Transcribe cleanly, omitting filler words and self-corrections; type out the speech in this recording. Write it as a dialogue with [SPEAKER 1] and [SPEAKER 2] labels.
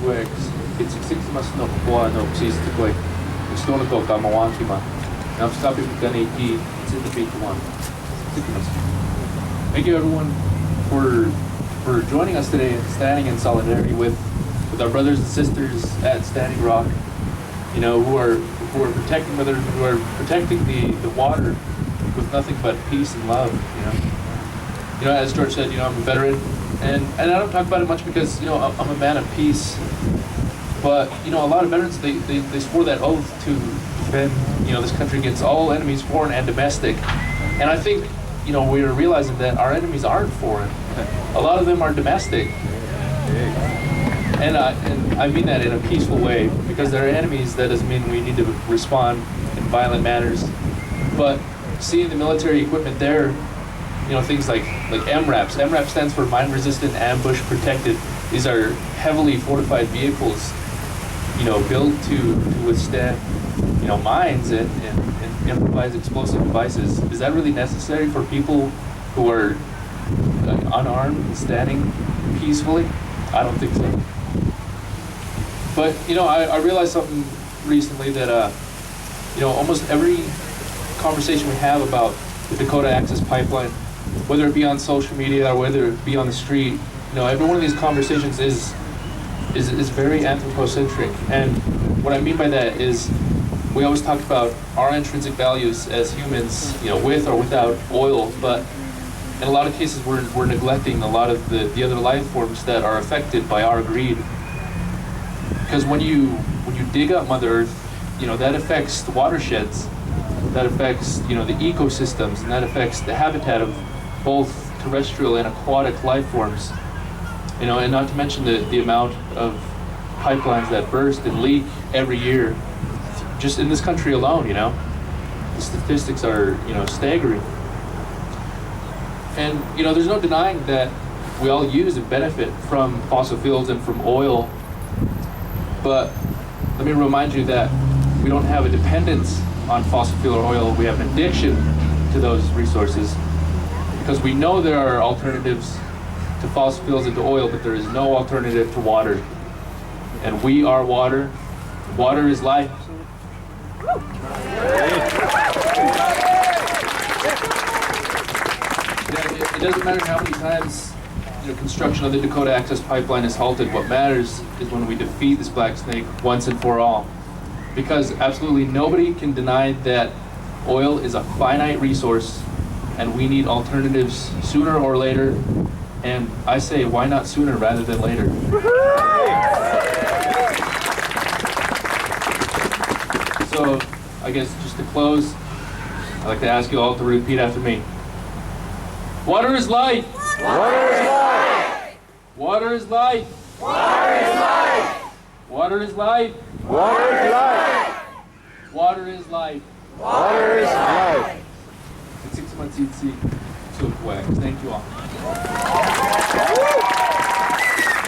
[SPEAKER 1] Quex, it's 6 months no kukuha no sis to Quex. It's no go Kamawanki man. Now stop it Ganeki, it's in the beat one. 6 months. Thank you everyone for joining us today and standing in solidarity with our brothers and sisters at Standing Rock, you know, who are protecting who are protecting the water with nothing but peace and love, you know. You know, as George said, you know, I'm a veteran, and I don't talk about it much because, you know, I'm a man of peace. But, you know, a lot of veterans, they swore that oath to defend, you know, this country against all enemies, foreign and domestic. And I think, you know, we're realizing that our enemies aren't foreign. A lot of them are domestic. And I mean that in a peaceful way, because they're enemies. That doesn't mean we need to respond in violent manners. But seeing the military equipment there, you know, things like MRAPs. MRAP stands for Mine Resistant Ambush Protected. These are heavily fortified vehicles, you know, built to withstand, you know, mines and improvised explosive devices. Is that really necessary for people who are unarmed and standing peacefully? I don't think so. But, you know, I realized something recently that, you know, almost every conversation we have about the Dakota Access Pipeline, whether it be on social media or whether it be on the street, you know, every one of these conversations is very anthropocentric. And what I mean by that is we always talk about our intrinsic values as humans, you know, with or without oil, but in a lot of cases we're neglecting a lot of the other life forms that are affected by our greed. Because when you dig up Mother Earth, you know, that affects the watersheds, that affects, you know, the ecosystems, and that affects the habitat of both terrestrial and aquatic life forms. You know, and not to mention the amount of pipelines that burst and leak every year, just in this country alone, you know. The statistics are, you know, staggering. And, you know, there's no denying that we all use and benefit from fossil fuels and from oil. But let me remind you that we don't have a dependence on fossil fuel or oil. We have an addiction to those resources because we know there are alternatives to fossil fuels and to oil, but there is no alternative to water. And we are water. Water is life. It doesn't matter how many times, you know, construction of the Dakota Access Pipeline is halted. What matters is when we defeat this black snake once and for all. Because absolutely nobody can deny that oil is a finite resource and we need alternatives sooner or later. And I say, why not sooner rather than later? So, I guess just to close, I'd like to ask you all to repeat after me. Water is life!
[SPEAKER 2] Water is life!
[SPEAKER 1] Water is life!
[SPEAKER 2] Water is life!
[SPEAKER 1] Water is life!
[SPEAKER 2] Water is life!
[SPEAKER 1] Water is life!
[SPEAKER 2] Water is life!
[SPEAKER 1] 6 months you'd see to wax. Thank you all.